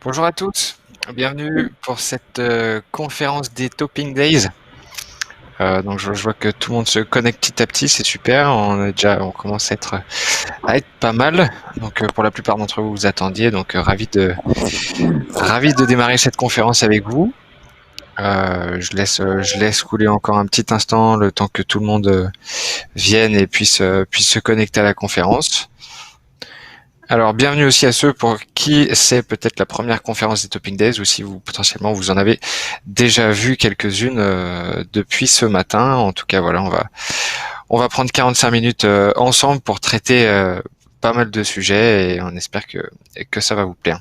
Bonjour à tous, bienvenue pour cette conférence des Topping Days. Donc je vois que tout le monde se connecte petit à petit, c'est super. On commence à être pas mal. Donc pour la plupart d'entre vous, vous attendiez. Donc ravi de démarrer cette conférence avec vous. Je laisse couler encore un petit instant le temps que tout le monde vienne et puisse se connecter à la conférence. Alors, bienvenue aussi à ceux pour qui c'est peut-être la première conférence des Topping Days ou si vous potentiellement vous en avez déjà vu quelques-unes depuis ce matin. En tout cas, voilà, on va prendre 45 minutes ensemble pour traiter pas mal de sujets et on espère que ça va vous plaire.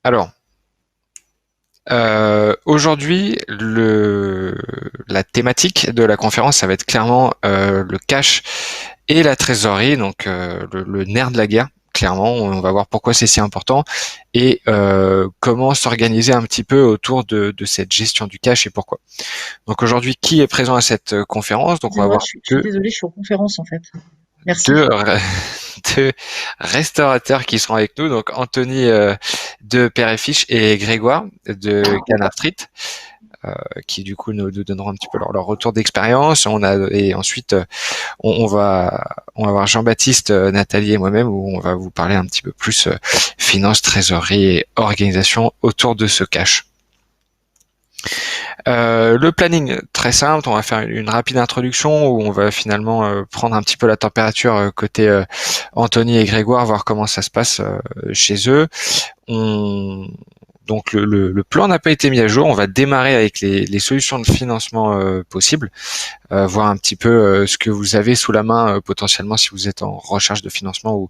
Alors, aujourd'hui, la thématique de la conférence, ça va être clairement le cash et la trésorerie, donc le nerf de la guerre. Clairement, on va voir pourquoi c'est si important et comment s'organiser un petit peu autour de cette gestion du cash et pourquoi. Donc aujourd'hui, qui est présent à cette conférence? Donc on va voir Je suis désolée, je suis en conférence en fait. Merci. deux restaurateurs qui seront avec nous. Donc Anthony de Père et Fiche et Grégoire de Canard Street. Qui du coup nous donneront un petit peu leur retour d'expérience. Et ensuite on va voir Jean-Baptiste, Nathalie et moi-même où on va vous parler un petit peu plus finance, trésorerie et organisation autour de ce cash. Le planning, très simple, on va faire une rapide introduction où on va finalement prendre un petit peu la température côté Anthony et Grégoire, voir comment ça se passe chez eux. Donc le plan n'a pas été mis à jour. On va démarrer avec les solutions de financement possibles, voir un petit peu ce que vous avez sous la main potentiellement si vous êtes en recherche de financement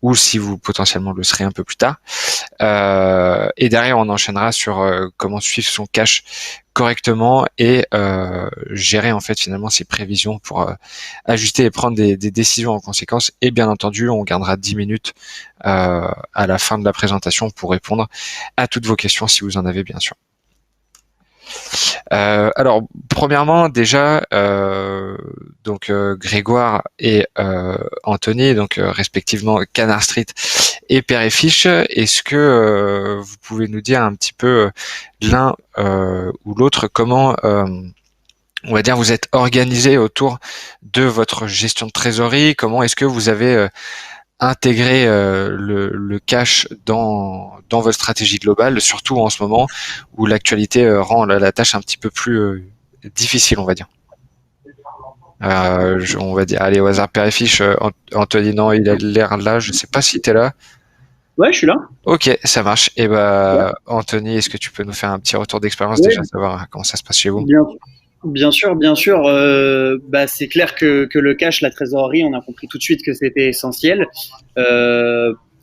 ou si vous potentiellement le serez un peu plus tard. Et derrière, on enchaînera sur comment suivre son cash correctement et gérer en fait finalement ses prévisions pour ajuster et prendre des décisions en conséquence. Et bien entendu, on gardera 10 minutes à la fin de la présentation pour répondre à toutes vos questions si vous en avez bien sûr. Alors, premièrement, déjà, donc Grégoire et Anthony, donc respectivement Canard Street et Père et Fiche. Est-ce que vous pouvez nous dire un petit peu l'un ou l'autre comment, on va dire, vous êtes organisé autour de votre gestion de trésorerie? Comment est-ce que vous avez intégrer le cash dans votre stratégie globale, surtout en ce moment où l'actualité rend la tâche un petit peu plus difficile, on va dire. On va dire, allez, au hasard, Père et Fiche, Anthony, non, il a l'air là, je sais pas si t'es là. Ouais, je suis là. Ok, ça marche. Et ouais. Anthony, est-ce que tu peux nous faire un petit retour d'expérience déjà, savoir comment ça se passe chez vous? Bien sûr. C'est clair que le cash, la trésorerie, on a compris tout de suite que c'était essentiel.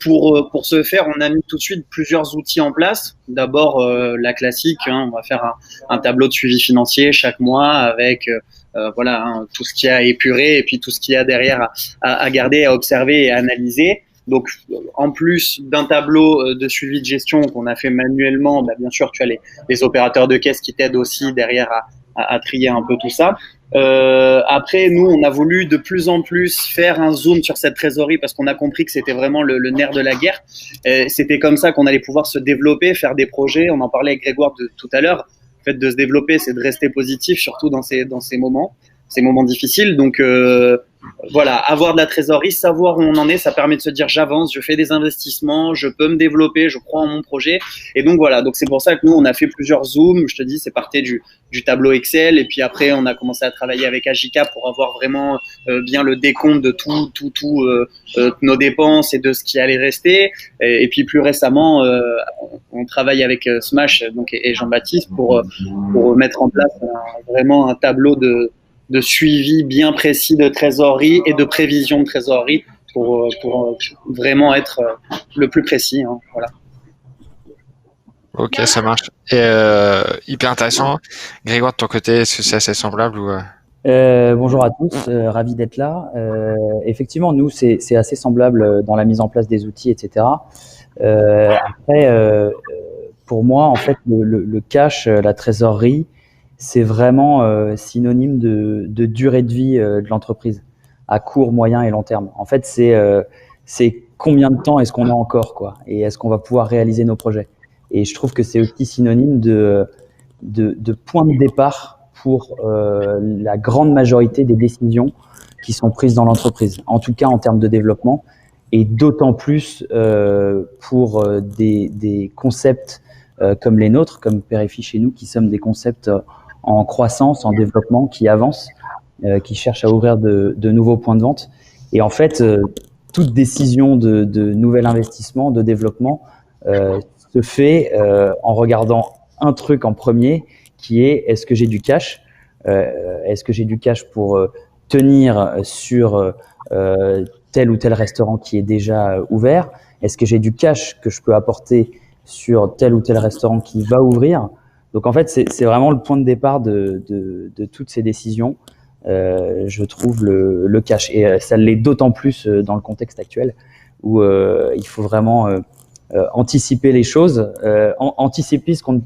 Pour ce faire, on a mis tout de suite plusieurs outils en place. D'abord, la classique, on va faire un tableau de suivi financier chaque mois avec tout ce qu'il y a à épurer et puis tout ce qu'il y a derrière à garder, à observer et à analyser. Donc, en plus d'un tableau de suivi de gestion qu'on a fait manuellement, bien sûr, tu as les opérateurs de caisse qui t'aident aussi derrière à trier un peu tout ça. Après, nous, on a voulu de plus en plus faire un zoom sur cette trésorerie parce qu'on a compris que c'était vraiment le nerf de la guerre. C'était comme ça qu'on allait pouvoir se développer, faire des projets. On en parlait avec Grégoire tout à l'heure. Le fait de se développer, c'est de rester positif, surtout dans ces moments difficiles. Donc, avoir de la trésorerie, savoir où on en est, ça permet de se dire j'avance, je fais des investissements, je peux me développer, je crois en mon projet. Et donc voilà, donc c'est pour ça que nous on a fait plusieurs zooms. Je te dis, c'est parti du tableau Excel et puis après on a commencé à travailler avec Agika pour avoir vraiment bien le décompte de tout nos dépenses et de ce qui allait rester. Et puis plus récemment, on travaille avec Smash et Jean-Baptiste pour mettre en place vraiment un tableau de suivi bien précis de trésorerie et de prévision de trésorerie pour vraiment être le plus précis. Voilà. Ok, ça marche. Et hyper intéressant. Grégoire, de ton côté, est-ce que c'est assez semblable ou Bonjour à tous, ravi d'être là. Effectivement, nous, c'est assez semblable dans la mise en place des outils, etc. Après, pour moi, en fait, le cash, la trésorerie, c'est vraiment synonyme de durée de vie de l'entreprise à court, moyen et long terme. En fait, c'est combien de temps est-ce qu'on a encore, quoi, et est-ce qu'on va pouvoir réaliser nos projets. Et je trouve que c'est aussi synonyme de point de départ pour la grande majorité des décisions qui sont prises dans l'entreprise, en tout cas en termes de développement, et d'autant plus pour des concepts comme les nôtres, comme Père et Fils chez nous, qui sommes des concepts en croissance, en développement, qui avancent, qui cherchent à ouvrir de nouveaux points de vente. Et en fait, toute décision de nouvel investissement, de développement, se fait en regardant un truc en premier, qui est est-ce que j'ai du cash, est-ce que j'ai du cash pour tenir sur tel ou tel restaurant qui est déjà ouvert, est-ce que j'ai du cash que je peux apporter sur tel ou tel restaurant qui va ouvrir. Donc en fait, c'est vraiment le point de départ de toutes ces décisions. Je trouve le cash, et ça l'est d'autant plus dans le contexte actuel où il faut vraiment anticiper les choses, anticiper ce qu'on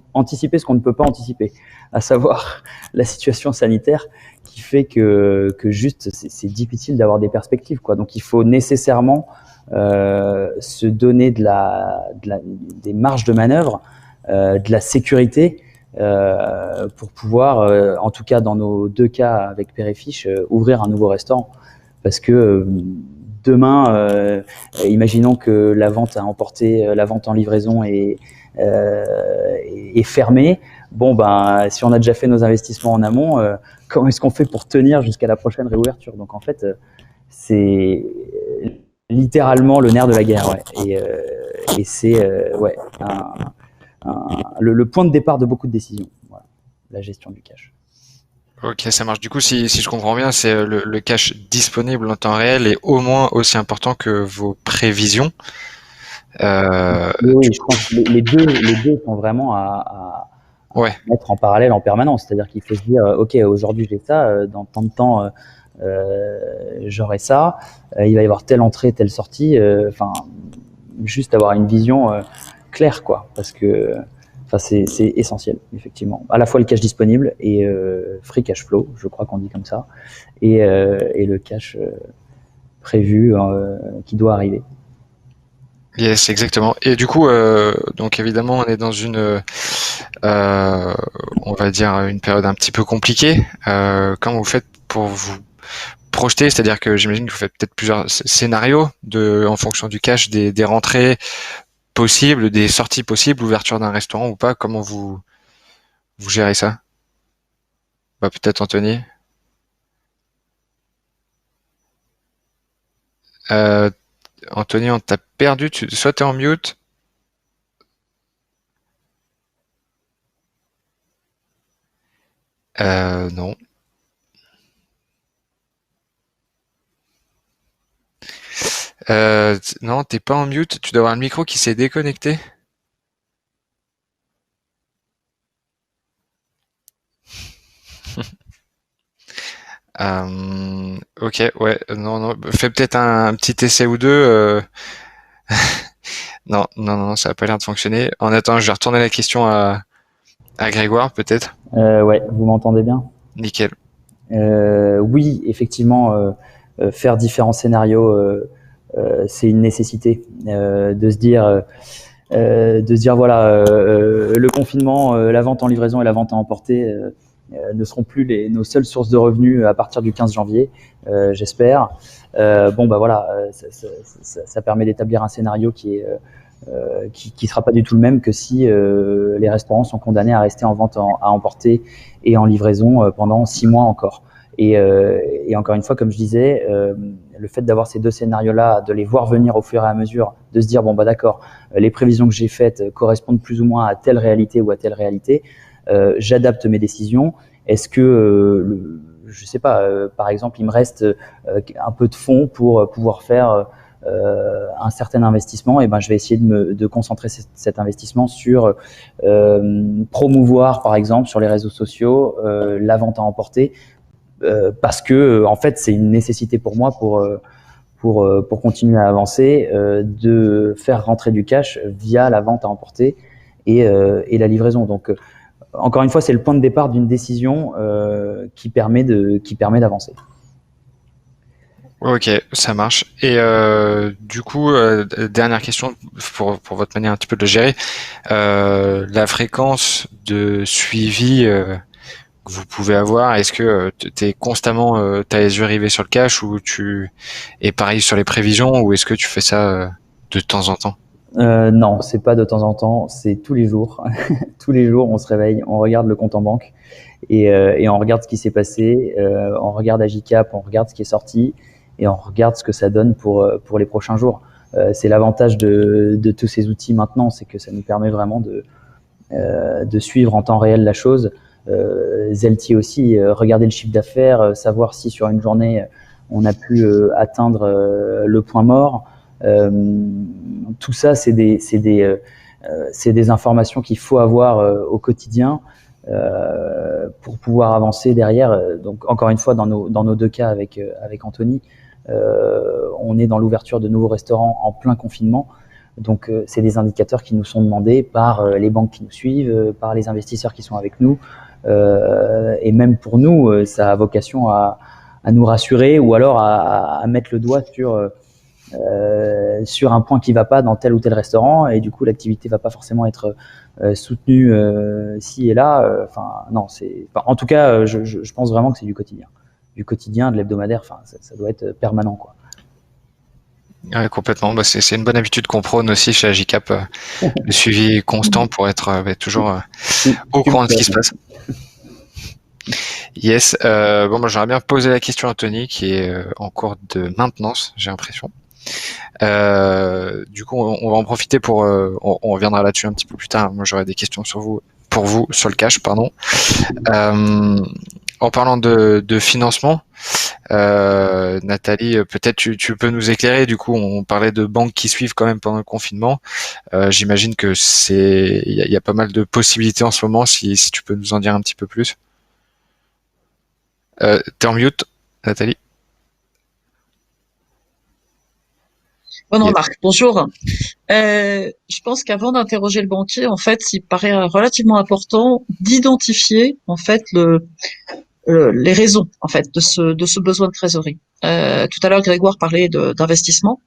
ne peut pas anticiper, à savoir la situation sanitaire qui fait que juste c'est difficile d'avoir des perspectives, quoi. Donc il faut nécessairement se donner des marges de manœuvre, de la sécurité pour pouvoir, en tout cas dans nos deux cas avec Père et Fils, ouvrir un nouveau restaurant. Parce que demain, imaginons que la vente à emporter, la vente en livraison est fermée. Bon, ben, si on a déjà fait nos investissements en amont, comment est-ce qu'on fait pour tenir jusqu'à la prochaine réouverture? Donc en fait, c'est littéralement le nerf de la guerre, ouais. Et c'est ouais, le point de départ de beaucoup de décisions. Voilà, la gestion du cash. Ok, ça marche. Du coup, si je comprends bien, c'est le cash disponible en temps réel est au moins aussi important que vos prévisions. Oui, je pense que les deux sont vraiment à mettre en parallèle en permanence. C'est-à-dire qu'il faut se dire, ok, aujourd'hui j'ai ça, dans tant de temps j'aurai ça, il va y avoir telle entrée, telle sortie. Enfin, juste avoir une vision claire, quoi, parce que c'est essentiel, effectivement. À la fois le cash disponible et free cash flow, je crois qu'on dit comme ça, et le cash prévu qui doit arriver. Yes, exactement. Et du coup, donc évidemment, on est dans une, on va dire, une période un petit peu compliquée. Comment vous faites pour vous projeter? C'est-à-dire que j'imagine que vous faites peut-être plusieurs scénarios en fonction du cash, des rentrées possibles, des sorties possibles, l'ouverture d'un restaurant ou pas. Comment vous gérez ça? Bah, peut-être Anthony. Anthony, on t'a perdu. Soit t'es en mute. Non. Non, t'es pas en mute. Tu dois avoir le micro qui s'est déconnecté. Ok, ouais, non, fais peut-être un petit essai ou deux. Non, ça a pas l'air de fonctionner. En attendant, je vais retourner la question à Grégoire, peut-être. Ouais, vous m'entendez bien? Nickel. Oui, effectivement, faire différents scénarios, c'est une nécessité. De se dire voilà, le confinement, la vente en livraison et la vente à emporter ne seront plus nos seules sources de revenus à partir du 15 janvier, j'espère. Bon, bah voilà, ça permet d'établir un scénario qui sera pas du tout le même que si les restaurants sont condamnés à rester en vente à emporter et en livraison pendant 6 mois encore. Et encore une fois, comme je disais, le fait d'avoir ces deux scénarios-là, de les voir venir au fur et à mesure, de se dire bon bah d'accord, les prévisions que j'ai faites correspondent plus ou moins à telle réalité ou à telle réalité, j'adapte mes décisions. Est-ce que je sais pas, par exemple, il me reste un peu de fonds pour pouvoir faire un certain investissement, et ben je vais essayer de concentrer cet investissement sur promouvoir, par exemple, sur les réseaux sociaux, la vente à emporter. Parce que en fait c'est une nécessité pour moi pour continuer à avancer, de faire rentrer du cash via la vente à emporter et la livraison. Donc encore une fois, c'est le point de départ d'une décision qui permet d'avancer. Ok, ça marche. Et du coup, dernière question pour votre manière un petit peu de le gérer. La fréquence de suivi que vous pouvez avoir, est-ce que t'es constamment t'as les yeux rivés sur le cash ou tu et pareil sur les prévisions ou est-ce que tu fais ça de temps en temps? Non, c'est pas de temps en temps, c'est tous les jours. Tous les jours, on se réveille, on regarde le compte en banque et on regarde ce qui s'est passé, on regarde Agicap, on regarde ce qui est sorti et on regarde ce que ça donne pour les prochains jours. C'est l'avantage de tous ces outils maintenant, c'est que ça nous permet vraiment de suivre en temps réel la chose. Zelti aussi, regarder le chiffre d'affaires, savoir si sur une journée on a pu atteindre le point mort. Tout ça, c'est des informations qu'il faut avoir au quotidien pour pouvoir avancer derrière. Donc encore une fois, dans nos deux cas avec Anthony, on est dans l'ouverture de nouveaux restaurants en plein confinement. Donc c'est des indicateurs qui nous sont demandés par les banques qui nous suivent, par les investisseurs qui sont avec nous. Et même pour nous, ça a vocation à nous rassurer ou alors à mettre le doigt sur un point qui va pas dans tel ou tel restaurant et du coup l'activité va pas forcément être soutenue ci et là. Non, en tout cas, je pense vraiment que c'est du quotidien, de l'hebdomadaire. Enfin, ça doit être permanent, quoi. Ouais, complètement. Bah, c'est une bonne habitude qu'on prône aussi chez Agicap, le suivi constant pour être toujours au courant de ce qui se passe. Yes. Bon, moi, j'aurais bien posé la question à Anthony, qui est en cours de maintenance, j'ai l'impression. Du coup, on va en profiter pour, on reviendra là-dessus un petit peu plus tard. Moi, j'aurais des questions pour vous, sur le cash, pardon. En parlant de financement, Nathalie, peut-être tu peux nous éclairer. Du coup, on parlait de banques qui suivent quand même pendant le confinement. J'imagine que il y a pas mal de possibilités en ce moment. Si tu peux nous en dire un petit peu plus. T'es en mute, Nathalie. Bon, non, Yes. Marc, bonjour. Je pense qu'avant d'interroger le banquier, en fait, il paraît relativement important d'identifier, en fait, les raisons, en fait, de ce besoin de trésorerie. Tout à l'heure, Grégoire parlait d'investissement.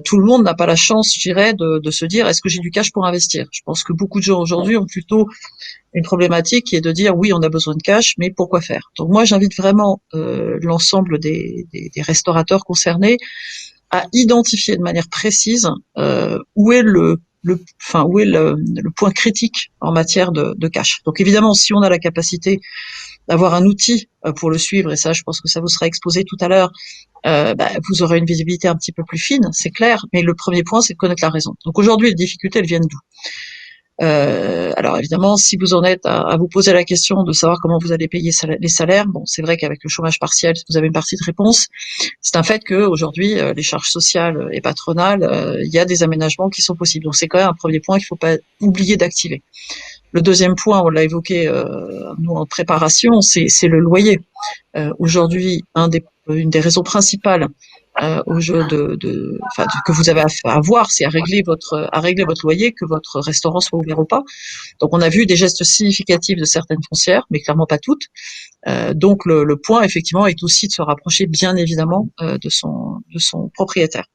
Tout le monde n'a pas la chance, je dirais, de se dire est-ce que j'ai du cash pour investir. Je pense que beaucoup de gens aujourd'hui ont plutôt une problématique qui est de dire oui, on a besoin de cash, mais pourquoi faire. Donc moi, j'invite vraiment l'ensemble des restaurateurs concernés à identifier de manière précise où est le point critique en matière de cash. Donc évidemment, si on a la capacité d'avoir un outil pour le suivre, et ça, je pense que ça vous sera exposé tout à l'heure, vous aurez une visibilité un petit peu plus fine, c'est clair, mais le premier point, c'est de connaître la raison. Donc aujourd'hui, les difficultés, elles viennent d'où? Alors évidemment, si vous en êtes à vous poser la question de savoir comment vous allez payer les salaires, bon, c'est vrai qu'avec le chômage partiel, vous avez une partie de réponse. C'est un fait qu'aujourd'hui, les charges sociales et patronales, il y a des aménagements qui sont possibles. Donc c'est quand même un premier point qu'il ne faut pas oublier d'activer. Le deuxième point, on l'a évoqué nous en préparation, c'est le loyer. Aujourd'hui, une des raisons principales au jeu que vous avez à voir, c'est à régler votre loyer, que votre restaurant soit ouvert ou pas. Donc on a vu des gestes significatifs de certaines foncières, mais clairement pas toutes. Donc le point effectivement est aussi de se rapprocher bien évidemment de son propriétaire.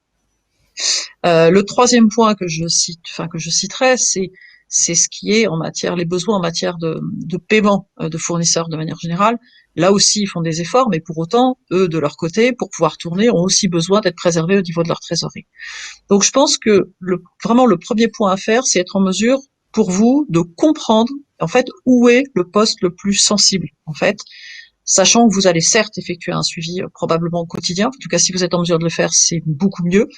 Le troisième point que je citerai, c'est ce qui est en matière, les besoins en matière de paiement de fournisseurs de manière générale. Là aussi, ils font des efforts, mais pour autant, eux, de leur côté, pour pouvoir tourner, ont aussi besoin d'être préservés au niveau de leur trésorerie. Donc, je pense que vraiment le premier point à faire, c'est être en mesure, pour vous, de comprendre, en fait, où est le poste le plus sensible, en fait, sachant que vous allez certes effectuer un suivi probablement au quotidien. En tout cas, si vous êtes en mesure de le faire, c'est beaucoup mieux.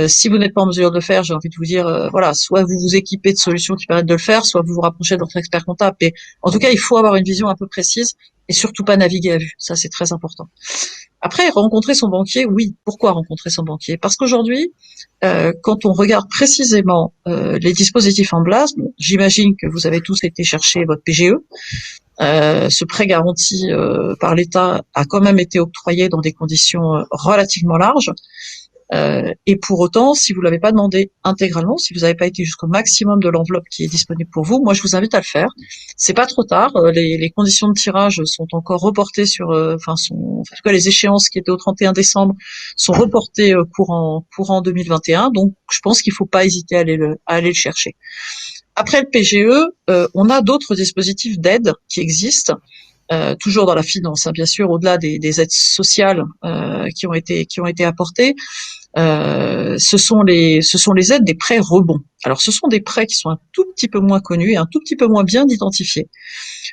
Si vous n'êtes pas en mesure de le faire, j'ai envie de vous dire, voilà, soit vous vous équipez de solutions qui permettent de le faire, soit vous vous rapprochez de votre expert comptable. Mais en tout cas, il faut avoir une vision un peu précise et surtout pas naviguer à vue. Ça, c'est très important. Après, rencontrer son banquier, oui. Pourquoi rencontrer son banquier? Parce qu'aujourd'hui, quand on regarde précisément les dispositifs en place, bon, j'imagine que vous avez tous été chercher votre PGE. Ce prêt garanti par l'État a quand même été octroyé dans des conditions relativement larges. Et pour autant, si vous l'avez pas demandé intégralement, si vous n'avez pas été jusqu'au maximum de l'enveloppe qui est disponible pour vous, moi je vous invite à le faire. C'est pas trop tard. Les conditions de tirage sont encore reportées sur, en tout cas les échéances qui étaient au 31 décembre sont reportées courant 2021. Donc je pense qu'il faut pas hésiter à aller le chercher. Après le PGE, on a d'autres dispositifs d'aide qui existent. Toujours dans la finance, hein, bien sûr, au-delà des aides sociales qui ont été apportées, ce sont les aides des prêts rebonds. Alors, ce sont des prêts qui sont un tout petit peu moins connus et un tout petit peu moins bien identifiés.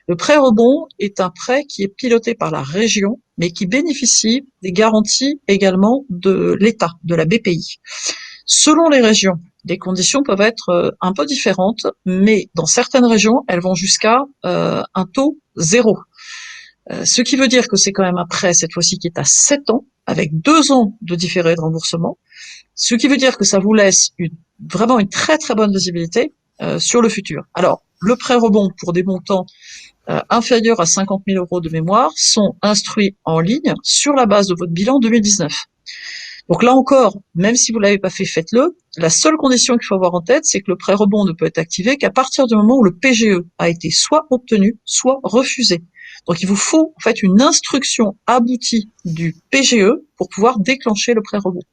Le prêt rebond est un prêt qui est piloté par la région, mais qui bénéficie des garanties également de l'État, de la BPI. Selon les régions, les conditions peuvent être un peu différentes, mais dans certaines régions, elles vont jusqu'à un taux 0. Ce qui veut dire que c'est quand même un prêt, cette fois-ci, qui est à 7 ans, avec 2 ans de différé de remboursement. Ce qui veut dire que ça vous laisse vraiment une très très bonne visibilité sur le futur. Alors, le prêt rebond pour des montants inférieurs à 50 000 euros de mémoire sont instruits en ligne sur la base de votre bilan 2019. Donc là encore, même si vous l'avez pas fait, faites-le. La seule condition qu'il faut avoir en tête, c'est que le prêt rebond ne peut être activé qu'à partir du moment où le PGE a été soit obtenu, soit refusé. Donc il vous faut en fait une instruction aboutie du PGE pour pouvoir déclencher le prêt rebond.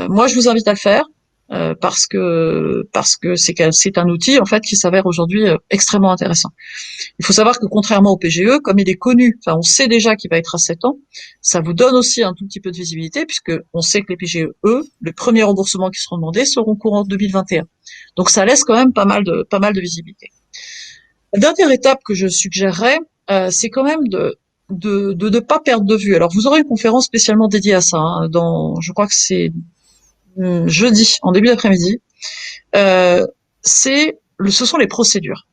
Moi, je vous invite à le faire parce que c'est un outil en fait qui s'avère aujourd'hui extrêmement intéressant. Il faut savoir que contrairement au PGE, comme il est connu, on sait déjà qu'il va être à 7 ans, ça vous donne aussi un tout petit peu de visibilité puisque on sait que les PGE, eux, les premiers remboursements qui seront demandés seront courant 2021. Donc ça laisse quand même pas mal de visibilité. La dernière étape que je suggérerais, c'est quand même de ne pas perdre de vue. Alors vous aurez une conférence spécialement dédiée à ça, hein, je crois que c'est jeudi, en début d'après-midi. Ce sont les procédures.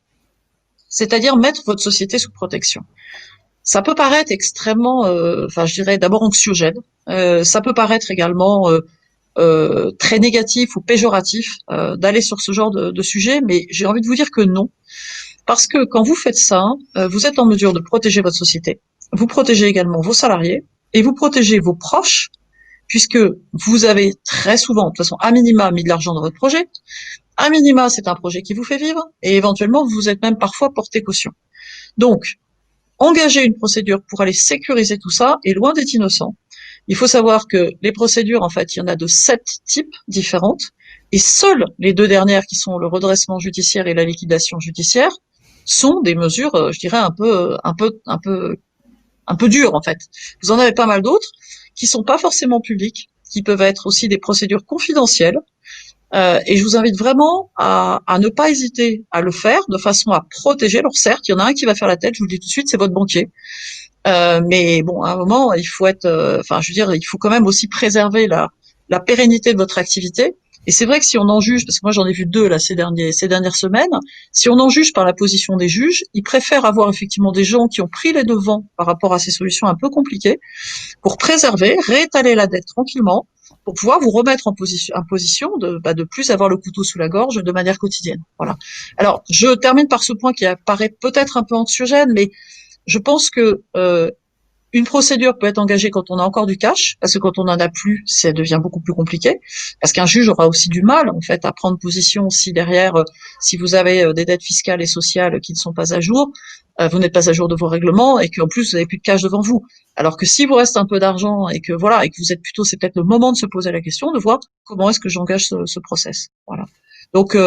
C'est-à-dire mettre votre société sous protection. Ça peut paraître extrêmement, je dirais d'abord anxiogène. Ça peut paraître également très négatif ou péjoratif d'aller sur ce genre de sujet, mais j'ai envie de vous dire que non. Parce que quand vous faites ça, vous êtes en mesure de protéger votre société, vous protégez également vos salariés et vous protégez vos proches, puisque vous avez très souvent, de toute façon, à minima, mis de l'argent dans votre projet. À minima, c'est un projet qui vous fait vivre et éventuellement, vous êtes même parfois porté caution. Donc, engager une procédure pour aller sécuriser tout ça est loin d'être innocent. Il faut savoir que les procédures, en fait, il y en a de 7 types différentes et seules les 2 dernières qui sont le redressement judiciaire et la liquidation judiciaire sont des mesures, je dirais, un peu dures, en fait. Vous en avez pas mal d'autres qui sont pas forcément publiques, qui peuvent être aussi des procédures confidentielles. Et je vous invite vraiment à ne pas hésiter à le faire de façon à protéger. Alors certes, il y en a un qui va faire la tête, je vous le dis tout de suite, c'est votre banquier. Mais bon, à un moment, il faut être, il faut quand même aussi préserver la pérennité de votre activité. Et c'est vrai que si on en juge, parce que moi j'en ai vu 2 là ces dernières semaines, si on en juge par la position des juges, ils préfèrent avoir effectivement des gens qui ont pris les devants par rapport à ces solutions un peu compliquées pour préserver, réétaler la dette tranquillement, pour pouvoir vous remettre en position de plus avoir le couteau sous la gorge de manière quotidienne. Voilà. Alors, je termine par ce point qui apparaît peut-être un peu anxiogène, mais je pense que une procédure peut être engagée quand on a encore du cash, parce que quand on en a plus, ça devient beaucoup plus compliqué, parce qu'un juge aura aussi du mal, en fait, à prendre position si derrière, si vous avez des dettes fiscales et sociales qui ne sont pas à jour, vous n'êtes pas à jour de vos règlements et qu'en plus vous n'avez plus de cash devant vous. Alors que si vous reste un peu d'argent et que voilà, et que vous êtes plutôt, c'est peut-être le moment de se poser la question, de voir comment est-ce que j'engage ce process. Voilà. Donc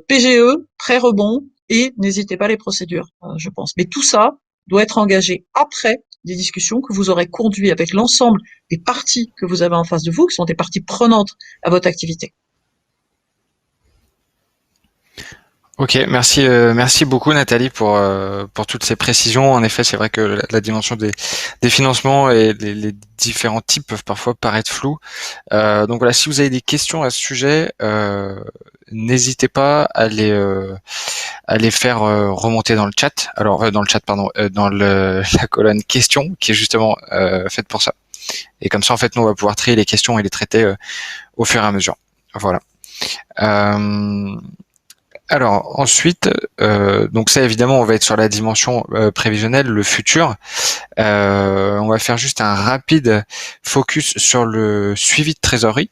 PGE, prêt rebond et n'hésitez pas les procédures, je pense. Mais tout ça doit être engagé après des discussions que vous aurez conduites avec l'ensemble des parties que vous avez en face de vous, qui sont des parties prenantes à votre activité. Ok, merci beaucoup Nathalie pour toutes ces précisions. En effet, c'est vrai que la dimension des financements et les différents types peuvent parfois paraître flous. Donc voilà, si vous avez des questions à ce sujet, n'hésitez pas à les faire remonter dans le chat. Alors dans le chat, pardon, dans la colonne questions qui est justement faite pour ça. Et comme ça, en fait, nous on va pouvoir trier les questions et les traiter au fur et à mesure. Voilà. Alors ensuite, donc ça évidemment on va être sur la dimension prévisionnelle, le futur. On va faire juste un rapide focus sur le suivi de trésorerie.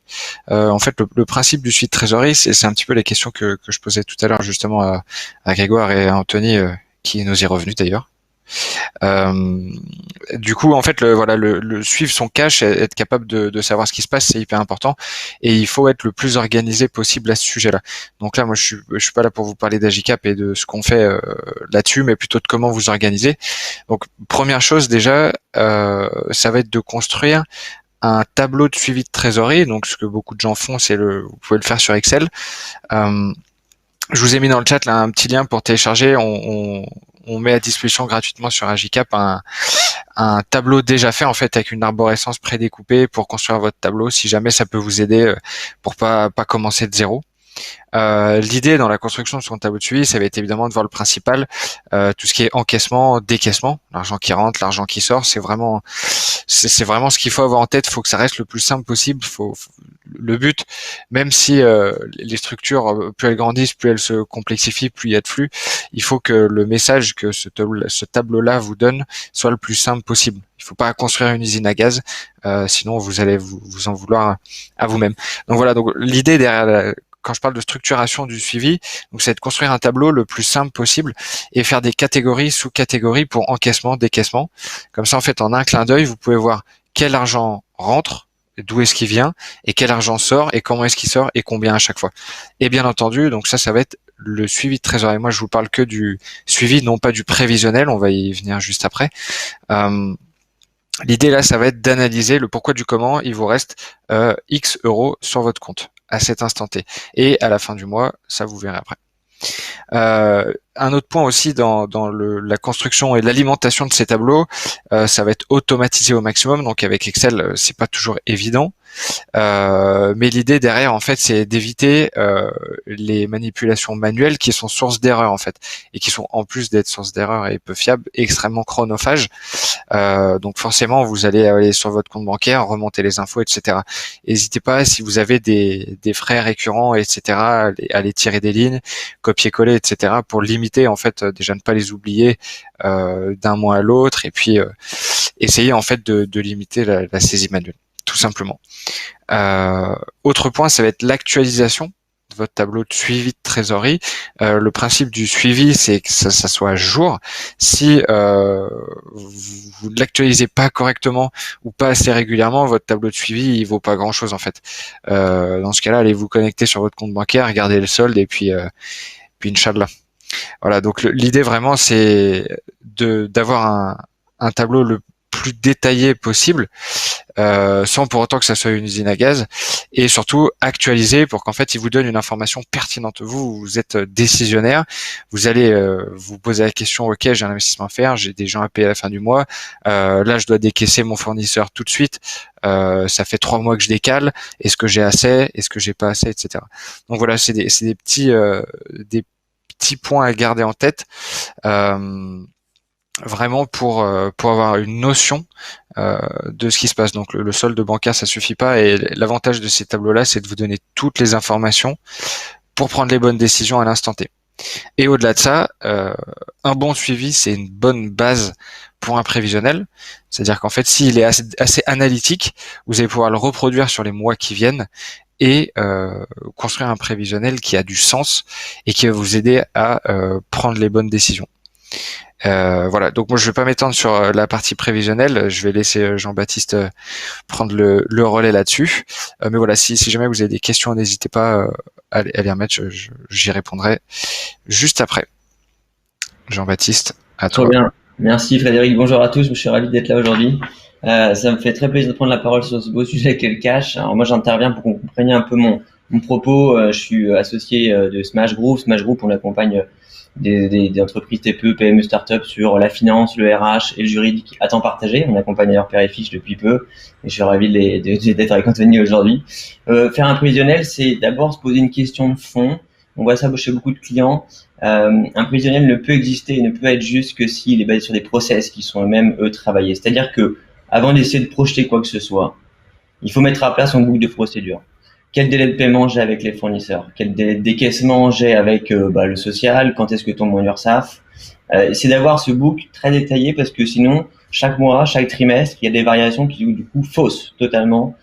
En fait, le principe du suivi de trésorerie, c'est un petit peu les questions que je posais tout à l'heure justement à Grégoire et à Anthony, qui nous est revenu d'ailleurs. Du coup, en fait, le suivre son cash, être capable de savoir ce qui se passe, c'est hyper important. Et il faut être le plus organisé possible à ce sujet-là. Donc là, moi, je suis pas là pour vous parler d'Agicap et de ce qu'on fait là-dessus, mais plutôt de comment vous organiser. Donc, première chose déjà, ça va être de construire un tableau de suivi de trésorerie. Donc, ce que beaucoup de gens font, vous pouvez le faire sur Excel. Je vous ai mis dans le chat là un petit lien pour télécharger. On met à disposition gratuitement sur Agicap un tableau déjà fait en fait avec une arborescence prédécoupée pour construire votre tableau. Si jamais ça peut vous aider pour pas commencer de zéro. L'idée dans la construction de son tableau de suivi, ça va être évidemment de voir le principal, tout ce qui est encaissement, décaissement, l'argent qui rentre, l'argent qui sort. C'est vraiment ce qu'il faut avoir en tête. Il faut que ça reste le plus simple possible. Le but, même si les structures, plus elles grandissent, plus elles se complexifient, plus il y a de flux, il faut que le message que ce tableau-là vous donne soit le plus simple possible. Il ne faut pas construire une usine à gaz, sinon vous allez vous en vouloir à vous-même. Donc voilà, donc l'idée derrière quand je parle de structuration du suivi, donc c'est de construire un tableau le plus simple possible et faire des catégories, sous-catégories pour encaissement, décaissement. Comme ça, en fait, en un clin d'œil, vous pouvez voir quel argent rentre, d'où est-ce qu'il vient, et quel argent sort, et comment est-ce qu'il sort, et combien à chaque fois. Et bien entendu, donc ça va être le suivi de trésorerie. Moi, je vous parle que du suivi, non pas du prévisionnel, on va y venir juste après. L'idée là, ça va être d'analyser le pourquoi du comment il vous reste X euros sur votre compte à cet instant T. Et à la fin du mois, ça vous verrez après. Un autre point aussi dans la construction et l'alimentation de ces tableaux, ça va être automatisé au maximum. Donc avec Excel, c'est pas toujours évident. Mais l'idée derrière, en fait, c'est d'éviter les manipulations manuelles qui sont source d'erreur en fait, et qui sont en plus d'être source d'erreur et peu fiables, extrêmement chronophages. Donc forcément, vous allez aller sur votre compte bancaire, remonter les infos, etc. N'hésitez pas, si vous avez des frais récurrents, etc., à les tirer des lignes, copier-coller, etc., pour limiter en fait déjà ne pas les oublier d'un mois à l'autre, et puis essayer en fait de limiter la saisie manuelle, tout simplement. Autre point, ça va être l'actualisation de votre tableau de suivi de trésorerie. Le principe du suivi, c'est que ça soit à jour. Si vous ne l'actualisez pas correctement ou pas assez régulièrement, votre tableau de suivi, il vaut pas grand-chose en fait. Dans ce cas-là, allez vous connecter sur votre compte bancaire, regardez le solde et puis Inch'Allah. Voilà, donc l'idée vraiment, c'est d'avoir un tableau le plus détaillé possible, sans pour autant que ça soit une usine à gaz, et surtout actualisé pour qu'en fait il vous donne une information pertinente. Vous êtes décisionnaire, vous allez vous poser la question, ok, j'ai un investissement à faire, j'ai des gens à payer à la fin du mois, là je dois décaisser mon fournisseur tout de suite, ça fait 3 mois que je décale, est-ce que j'ai assez, est-ce que j'ai pas assez, etc. Donc voilà, c'est des petits points à garder en tête, vraiment pour avoir une notion de ce qui se passe. Donc le solde bancaire, ça suffit pas, et l'avantage de ces tableaux-là, c'est de vous donner toutes les informations pour prendre les bonnes décisions à l'instant T. Et au-delà de ça, un bon suivi, c'est une bonne base pour un prévisionnel. C'est-à-dire qu'en fait, s'il est assez analytique, vous allez pouvoir le reproduire sur les mois qui viennent et construire un prévisionnel qui a du sens et qui va vous aider à prendre les bonnes décisions. Voilà, donc moi je vais pas m'étendre sur la partie prévisionnelle, je vais laisser Jean-Baptiste prendre le relais là-dessus. Mais voilà, si jamais vous avez des questions, n'hésitez pas à les remettre, j'y répondrai juste après. Jean-Baptiste, à toi. Très bien, merci Frédéric, bonjour à tous, je suis ravi d'être là aujourd'hui. Ça me fait très plaisir de prendre la parole sur ce beau sujet qu'est le cash. Alors moi j'interviens pour qu'on comprenne un peu mon propos. Je suis associé de Smash Group. Smash Group, on accompagne des entreprises TPE, PME, start-up sur la finance, le RH et le juridique à temps partagé. On accompagne d'ailleurs Père et Fiche depuis peu et je suis ravi d'être avec Anthony aujourd'hui. Faire un prévisionnel, c'est d'abord se poser une question de fond. On voit ça chez beaucoup de clients. Un prévisionnel ne peut exister et ne peut être juste que s'il est basé sur des process qui sont eux-mêmes, travaillés. C'est-à-dire que avant d'essayer de projeter quoi que ce soit, il faut mettre à place une boucle de procédure. Quel délai de paiement j'ai avec les fournisseurs? Quel délai de décaissement j'ai avec le social? Quand est-ce que tombe mon URSSAF? C'est d'avoir ce book très détaillé parce que sinon, chaque mois, chaque trimestre, il y a des variations qui du coup faussent totalement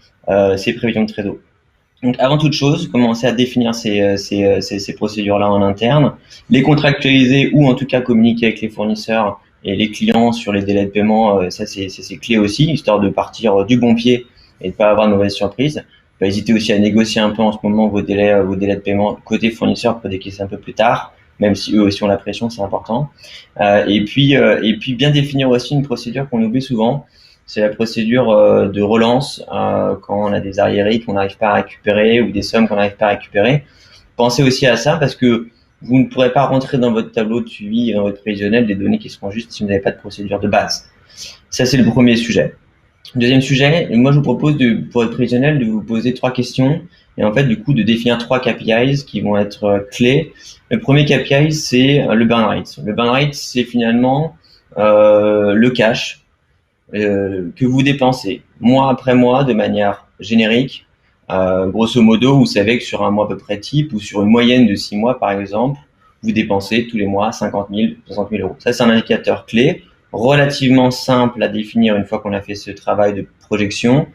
ces prévisions de trésor. Donc, avant toute chose, commencer à définir ces procédures-là en interne, les contractualiser ou en tout cas communiquer avec les fournisseurs et les clients sur les délais de paiement. Ça, c'est clé aussi, histoire de partir du bon pied et de pas avoir de mauvaises surprises. Pas hésiter aussi à négocier un peu en ce moment vos délais de paiement côté fournisseur pour décaisser un peu plus tard, même si eux aussi ont la pression, c'est important. Et puis bien définir aussi une procédure qu'on oublie souvent. C'est la procédure de relance quand on a des arriérés qu'on n'arrive pas à récupérer ou des sommes qu'on n'arrive pas à récupérer. Pensez aussi à ça parce que vous ne pourrez pas rentrer dans votre tableau de suivi et dans votre prévisionnel des données qui seront justes si vous n'avez pas de procédure de base. Ça, c'est le premier sujet. Deuxième sujet, moi je vous propose pour votre prévisionnel de vous poser 3 questions et en fait du coup de définir 3 KPIs qui vont être clés. Le premier KPI, c'est le burn rate. Le burn rate, c'est finalement le cash que vous dépensez mois après mois de manière générique. Grosso modo, vous savez que sur un mois à peu près type ou sur une moyenne de 6 mois par exemple, vous dépensez tous les mois 50 000, 60 000 euros. Ça, c'est un indicateur clé, relativement simple à définir une fois qu'on a fait ce travail de projection.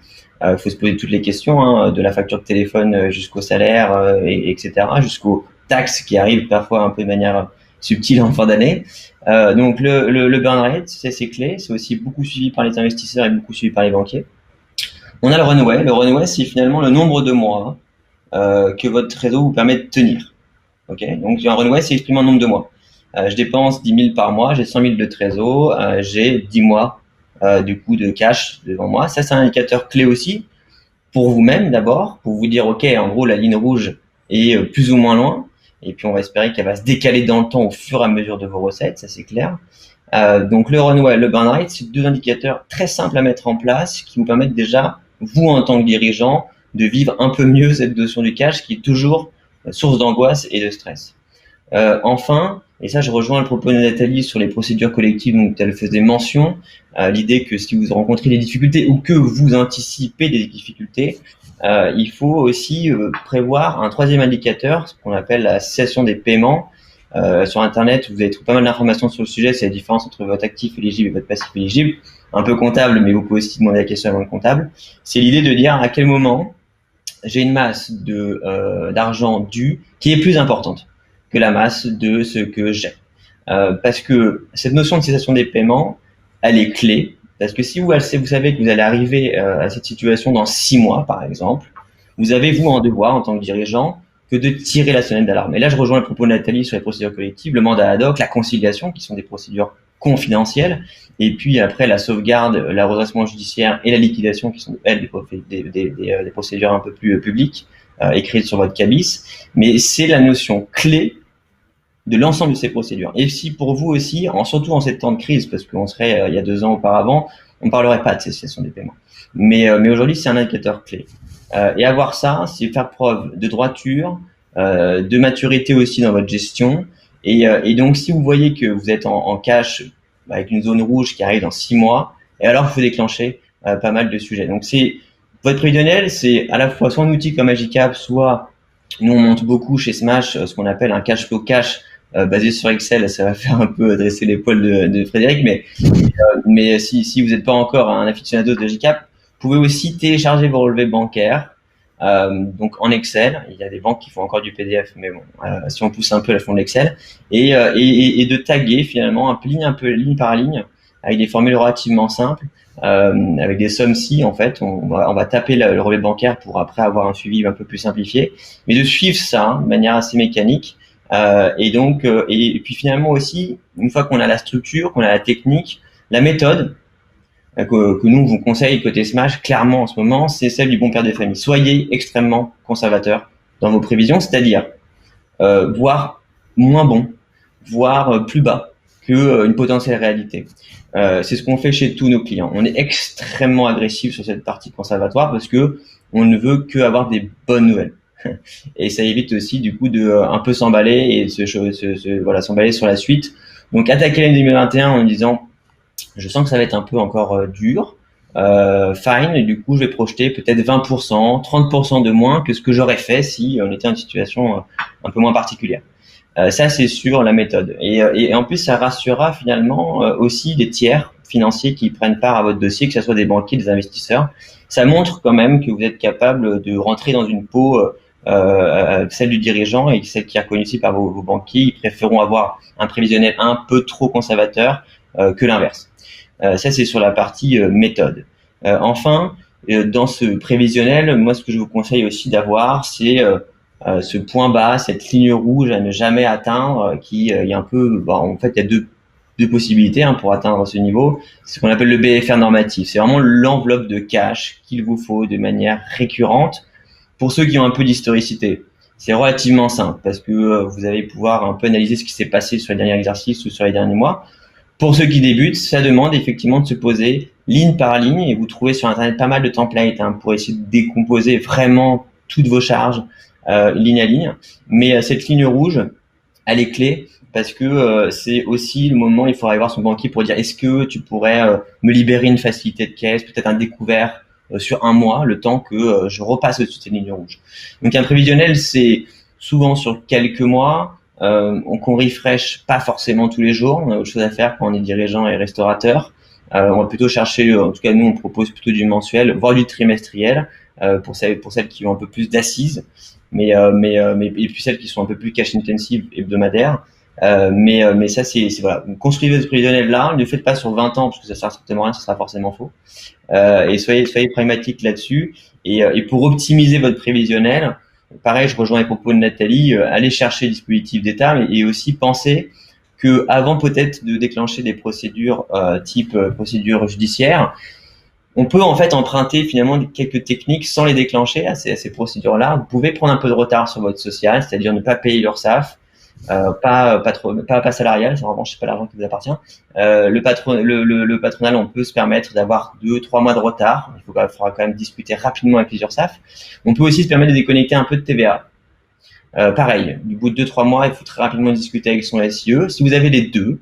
Faut se poser toutes les questions, de la facture de téléphone jusqu'au salaire, etc., jusqu'aux taxes qui arrivent parfois un peu de manière subtile en fin d'année. Donc le burn rate, c'est clé, c'est aussi beaucoup suivi par les investisseurs et beaucoup suivi par les banquiers. On a le runway. Le runway, c'est finalement le nombre de mois que votre réseau vous permet de tenir. Okay, donc un runway, c'est exprimé en nombre de mois. Je dépense 10 000 par mois, j'ai 100 000 de trésor, j'ai 10 mois du coup de cash devant moi. Ça, c'est un indicateur clé aussi pour vous-même d'abord, pour vous dire, ok, en gros, la ligne rouge est plus ou moins loin. Et puis, on va espérer qu'elle va se décaler dans le temps au fur et à mesure de vos recettes, ça c'est clair. Donc, le runway, le burn rate, c'est 2 indicateurs très simples à mettre en place qui vous permettent déjà, vous en tant que dirigeant, de vivre un peu mieux cette notion du cash qui est toujours source d'angoisse et de stress. Enfin, et ça je rejoins le propos de Nathalie sur les procédures collectives dont elle faisait mention, l'idée que si vous rencontrez des difficultés ou que vous anticipez des difficultés, il faut aussi prévoir un 3e indicateur, ce qu'on appelle la cessation des paiements. Sur Internet, vous avez trouvé pas mal d'informations sur le sujet, c'est la différence entre votre actif éligible et votre passif éligible. Un peu comptable, mais vous pouvez aussi demander la question à un comptable. C'est l'idée de dire à quel moment j'ai une masse d'argent dû qui est plus importante que la masse de ce que j'ai. Parce que cette notion de cessation des paiements, elle est clé. Parce que si vous savez que vous allez arriver à cette situation dans 6 mois, par exemple, vous avez, vous, en devoir, en tant que dirigeant, que de tirer la sonnette d'alarme. Et là, je rejoins le propos de Nathalie sur les procédures collectives, le mandat ad hoc, la conciliation, qui sont des procédures confidentielles, et puis après la sauvegarde, la redressement judiciaire et la liquidation, qui sont, elles, des procédures un peu plus publiques, écrites sur votre cabis. Mais c'est la notion clé de l'ensemble de ces procédures. Et si pour vous aussi, surtout en ces temps de crise, parce qu'on serait il y a 2 ans auparavant, on parlerait pas de cessation des paiements. Mais aujourd'hui, c'est un indicateur clé. Et avoir ça, c'est faire preuve de droiture, de maturité aussi dans votre gestion. Et donc, si vous voyez que vous êtes en cash avec une zone rouge qui arrive dans 6 mois, et alors il faut déclencher pas mal de sujets. Donc, c'est votre prévisionnel, c'est à la fois soit un outil comme Agicap, soit nous on monte beaucoup chez Smash ce qu'on appelle un cash flow cash basé sur Excel. Ça va faire un peu dresser les poils de Frédéric, mais si vous n'êtes pas encore un aficionado de Agicap, vous pouvez aussi télécharger vos relevés bancaires. Donc en Excel, il y a des banques qui font encore du PDF, mais bon, si on pousse un peu, elles font de l'Excel, et de taguer finalement ligne par ligne, avec des formules relativement simples, avec des sommes si en fait, on va taper le relevé bancaire pour après avoir un suivi un peu plus simplifié, mais de suivre ça de manière assez mécanique, et puis finalement aussi, une fois qu'on a la structure, qu'on a la technique, la méthode, que nous on vous conseille côté Smash, clairement en ce moment, c'est celle du bon père de famille. Soyez extrêmement conservateur dans vos prévisions, c'est-à-dire voire moins bon, voire plus bas que une potentielle réalité. C'est ce qu'on fait chez tous nos clients. On est extrêmement agressif sur cette partie conservatoire parce que on ne veut que avoir des bonnes nouvelles. Et ça évite aussi du coup de un peu s'emballer et voilà, s'emballer sur la suite. Donc attaquer l'année 2021 en disant je sens que ça va être un peu encore dur, fine, et du coup je vais projeter peut-être 20%, 30% de moins que ce que j'aurais fait si on était dans une situation un peu moins particulière. Ça c'est sur la méthode. Et en plus ça rassurera finalement aussi les tiers financiers qui prennent part à votre dossier, que ce soit des banquiers, des investisseurs. Ça montre quand même que vous êtes capable de rentrer dans une peau, celle du dirigeant et celle qui est reconnue aussi par vos banquiers. Ils préféreront avoir un prévisionnel un peu trop conservateur que l'inverse. Ça, c'est sur la partie méthode. Enfin, dans ce prévisionnel, moi, ce que je vous conseille aussi d'avoir, c'est ce point bas, cette ligne rouge à ne jamais atteindre, qui est un peu, en fait, il y a deux possibilités pour atteindre ce niveau. C'est ce qu'on appelle le BFR normatif. C'est vraiment l'enveloppe de cash qu'il vous faut de manière récurrente. Pour ceux qui ont un peu d'historicité, c'est relativement simple parce que vous allez pouvoir un peu analyser ce qui s'est passé sur les derniers exercices ou sur les derniers mois. Pour ceux qui débutent, ça demande effectivement de se poser ligne par ligne et vous trouvez sur Internet pas mal de templates pour essayer de décomposer vraiment toutes vos charges ligne à ligne. Mais cette ligne rouge, elle est clé parce que c'est aussi le moment où il faudra aller voir son banquier pour dire est-ce que tu pourrais me libérer une facilité de caisse, peut-être un découvert sur un mois, le temps que je repasse au-dessus de cette ligne rouge. Donc un prévisionnel, c'est souvent sur quelques mois, qu'on refresh pas forcéément tous les jours. On a autre chose à faire quand on est dirigeant et restaurateur. On va plutôt chercher, en tout cas nous on propose plutôt du mensuel, voire du trimestriel pour celles qui ont un peu plus d'assises, mais et puis celles qui sont un peu plus cash intensive hebdomadaires. Mais ça c'est voilà. Construisez ce prévisionnel là, ne le faites pas sur 20 ans parce que ça sert certainement à rien, ce sera forcément faux. Et soyez pragmatique là-dessus. Et pour optimiser votre prévisionnel, pareil, je rejoins les propos de Nathalie, allez chercher le dispositif d'État et aussi pensez que avant peut-être de déclencher des procédures type procédure judiciaire, on peut en fait emprunter finalement quelques techniques sans les déclencher à ces procédures-là. Vous pouvez prendre un peu de retard sur votre social, c'est-à-dire ne pas payer l'URSSAF, pas salarial, en revanche c'est pas l'argent qui vous appartient. Le patronal, on peut se permettre d'avoir 2-3 mois de retard. Il faudra quand même discuter rapidement avec les URSSAF. On peut aussi se permettre de déconnecter un peu de TVA. Pareil, du bout de 2-3 mois, il faut très rapidement discuter avec son SIE. Si vous avez les deux,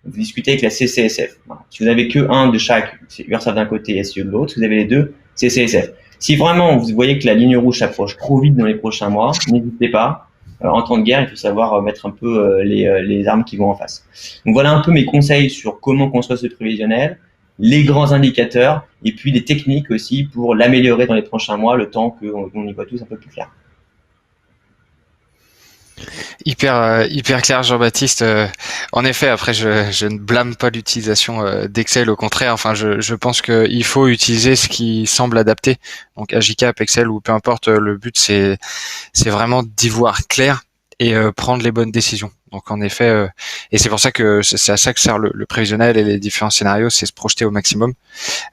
vous discutez avec la CCSF. Voilà. Si vous avez que un de chaque, c'est URSSAF d'un côté et SIE de l'autre. Si vous avez les deux, CCSF. Si vraiment vous voyez que la ligne rouge s'approche trop vite dans les prochains mois, n'hésitez pas. En temps de guerre, il faut savoir mettre un peu les armes qui vont en face. Donc voilà un peu mes conseils sur comment construire ce prévisionnel, les grands indicateurs et puis les techniques aussi pour l'améliorer dans les prochains mois, le temps qu'on y voit tous un peu plus clair. Hyper clair, Jean-Baptiste. En effet, après, je ne blâme pas l'utilisation d'Excel. Au contraire, enfin, je pense qu'il faut utiliser ce qui semble adapté. Donc, AJCAP, Excel ou peu importe. Le but, c'est vraiment d'y voir clair et prendre les bonnes décisions. Donc, en effet, et c'est pour ça que c'est à ça que sert le prévisionnel et les différents scénarios, c'est se projeter au maximum.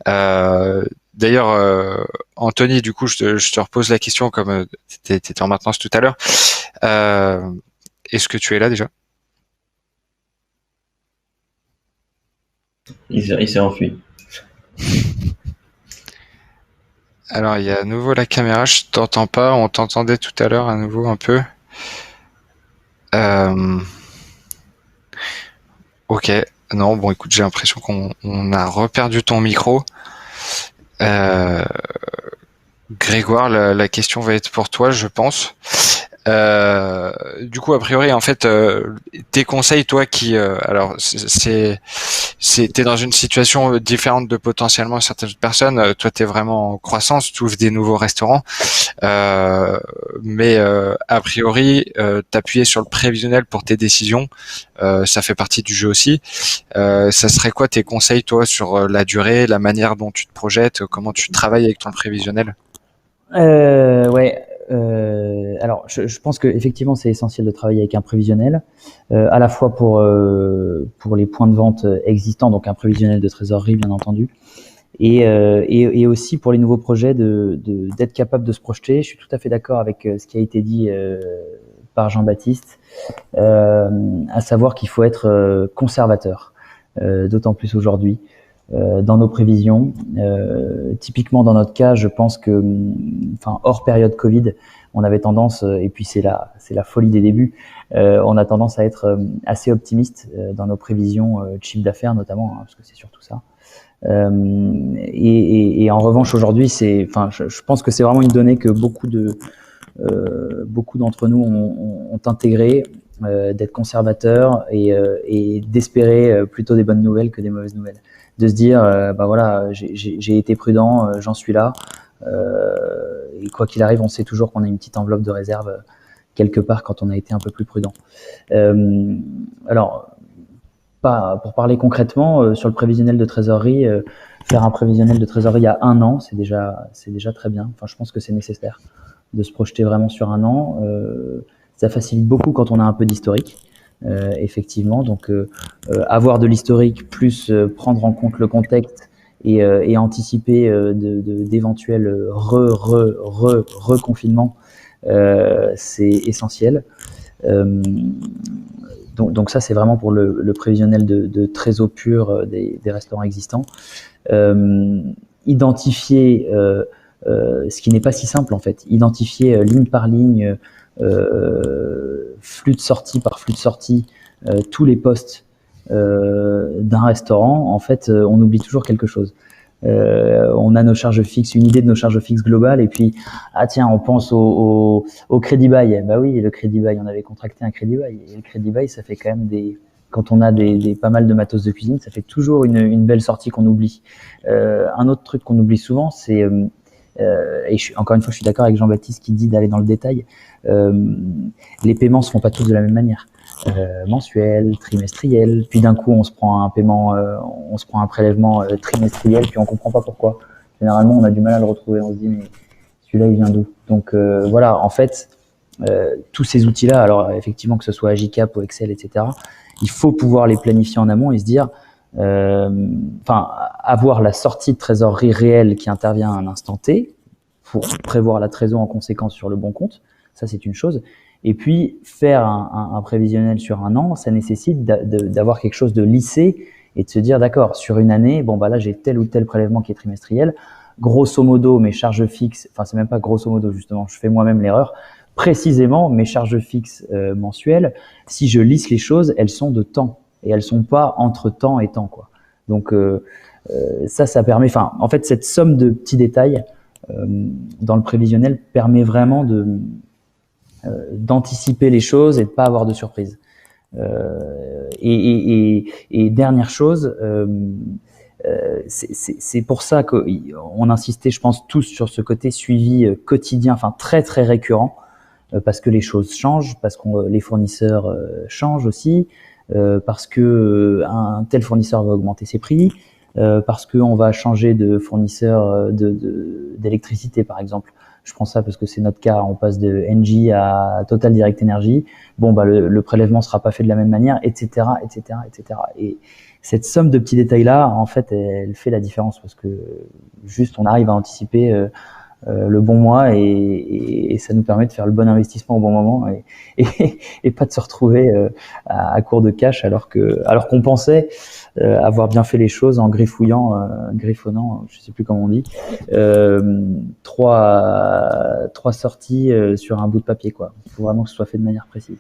D'ailleurs, Anthony, du coup, je te repose la question comme t'étais en maintenance tout à l'heure. Est-ce que tu es là déjà? Il s'est enfui. Alors, il y a à nouveau la caméra, je t'entends pas, on t'entendait tout à l'heure à nouveau un peu. Ok, non, bon écoute, j'ai l'impression qu'on a reperdu ton micro. Grégoire, la question va être pour toi, je pense. Du coup, a priori, en fait, tes conseils, toi, alors, t'es dans une situation différente de potentiellement certaines personnes. Toi, t'es vraiment en croissance, tu ouvres des nouveaux restaurants, mais a priori, t'appuyer sur le prévisionnel pour tes décisions, ça fait partie du jeu aussi. Ça serait quoi tes conseils, toi, sur la durée, la manière dont tu te projettes, comment tu travailles avec ton prévisionnel? Ouais. Alors, je pense que effectivement, c'est essentiel de travailler avec un prévisionnel, à la fois pour les points de vente existants, donc un prévisionnel de trésorerie, bien entendu, et aussi pour les nouveaux projets d'être capable de se projeter. Je suis tout à fait d'accord avec ce qui a été dit par Jean-Baptiste, à savoir qu'il faut être conservateur, d'autant plus aujourd'hui. Dans nos prévisions, typiquement dans notre cas, je pense que, enfin, hors période Covid, on avait tendance, et puis c'est la folie des débuts, on a tendance à être assez optimiste dans nos prévisions de chiffre d'affaires notamment, parce que c'est surtout ça. Et en revanche aujourd'hui, je pense que c'est vraiment une donnée que beaucoup d'entre nous ont intégré, d'être conservateurs et d'espérer plutôt des bonnes nouvelles que des mauvaises nouvelles. de se dire, bah voilà, j'ai été prudent, j'en suis là. Et quoi qu'il arrive, on sait toujours qu'on a une petite enveloppe de réserve quelque part quand on a été un peu plus prudent. Alors, pour parler concrètement, sur le prévisionnel de trésorerie, faire un prévisionnel de trésorerie à 1 an, c'est déjà très bien. Enfin, je pense que c'est nécessaire de se projeter vraiment sur 1 an. Ça facilite beaucoup quand on a un peu d'historique, effectivement. Donc, avoir de l'historique plus prendre en compte le contexte et anticiper d'éventuels reconfinements, c'est essentiel. Donc ça, c'est vraiment pour le prévisionnel de trésor pur des restaurants existants. Identifier, ce qui n'est pas si simple en fait, identifier ligne par ligne, flux de sortie par flux de sortie, tous les postes d'un restaurant. En fait, on oublie toujours quelque chose. On a nos charges fixes, une idée de nos charges fixes globales, et puis tiens, on pense au crédit bail. Bah oui, le crédit bail, on avait contracté un crédit bail, et le crédit bail, ça fait quand même quand on a pas mal de matos de cuisine, ça fait toujours une belle sortie qu'on oublie. Un autre truc qu'on oublie souvent, c'est et encore une fois, je suis d'accord avec Jean-Baptiste qui dit d'aller dans le détail. Les paiements se font pas tous de la même manière. Mensuel, trimestriel, puis d'un coup on se prend un paiement, on se prend un prélèvement trimestriel, puis on comprend pas pourquoi. Généralement on a du mal à le retrouver, on se dit mais celui-là il vient d'où? Donc voilà, en fait, tous ces outils-là, alors effectivement que ce soit Agicap ou Excel, etc., il faut pouvoir les planifier en amont et se dire, avoir la sortie de trésorerie réelle qui intervient à un instant T pour prévoir la trésor en conséquence sur le bon compte, ça c'est une chose. Et puis, faire un prévisionnel sur 1 an, ça nécessite d'avoir quelque chose de lissé et de se dire, d'accord, sur une année, bon, bah là, j'ai tel ou tel prélèvement qui est trimestriel. Grosso modo, mes charges fixes, enfin, c'est même pas grosso modo, justement, je fais moi-même l'erreur. Précisément, mes charges fixes mensuelles, si je lisse les choses, elles sont de temps et elles sont pas entre temps et temps, quoi. Donc, ça permet, enfin, en fait, cette somme de petits détails dans le prévisionnel permet vraiment d'anticiper les choses et de pas avoir de surprises. Et dernière chose, c'est pour ça qu'on insistait, je pense, tous sur ce côté suivi quotidien, enfin très très récurrent, parce que les choses changent, parce que les fournisseurs changent aussi, parce que un tel fournisseur va augmenter ses prix, parce qu'on va changer de fournisseur d'électricité, par exemple. Je prends ça parce que c'est notre cas. On passe de Engie à Total Direct Energy. Bon, bah, le prélèvement sera pas fait de la même manière, etc., etc., etc. Et cette somme de petits détails-là, en fait, elle fait la différence parce que juste on arrive à anticiper le bon mois et ça nous permet de faire le bon investissement au bon moment et pas de se retrouver à court de cash alors qu'on pensait avoir bien fait les choses en griffonnant, je sais plus comment on dit, trois sorties sur un bout de papier, quoi. Il faut vraiment que ce soit fait de manière précise.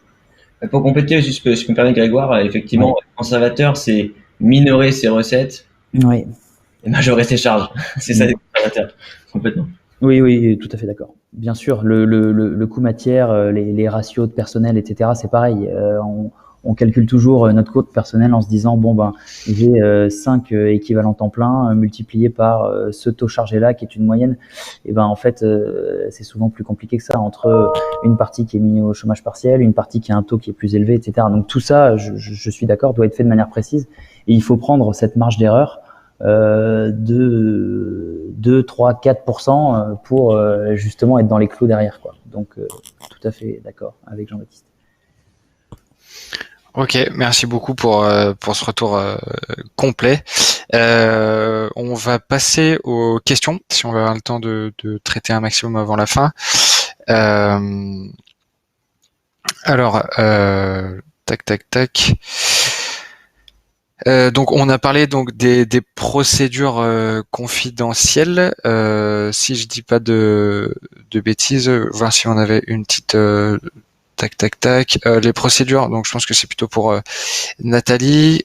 Pour compléter, juste ce que me permet Grégoire, effectivement, ouais. Conservateur, c'est minorer ses recettes oui. et majorer ses charges. C'est ça, les conservateurs, complètement. Oui, tout à fait d'accord. Bien sûr, le coût matière, les ratios de personnel, etc., c'est pareil. On calcule toujours notre coût de personnel en se disant, bon, ben, j'ai 5 équivalents temps plein multiplié par ce taux chargé-là, qui est une moyenne. Et ben, en fait, c'est souvent plus compliqué que ça, entre une partie qui est mise au chômage partiel, une partie qui a un taux qui est plus élevé, etc. Donc, tout ça, je suis d'accord, doit être fait de manière précise. Et il faut prendre cette marge d'erreur de 2, 3, 4% pour justement être dans les clous derrière, quoi. Donc tout à fait d'accord avec Jean-Baptiste. Ok, merci beaucoup pour ce retour complet. On va passer aux questions, si on va avoir le temps de traiter un maximum avant la fin. Alors, tac. Donc on a parlé donc des procédures confidentielles. Si je dis pas de bêtises, voir si on avait une petite tac. Les procédures. Donc je pense que c'est plutôt pour Nathalie.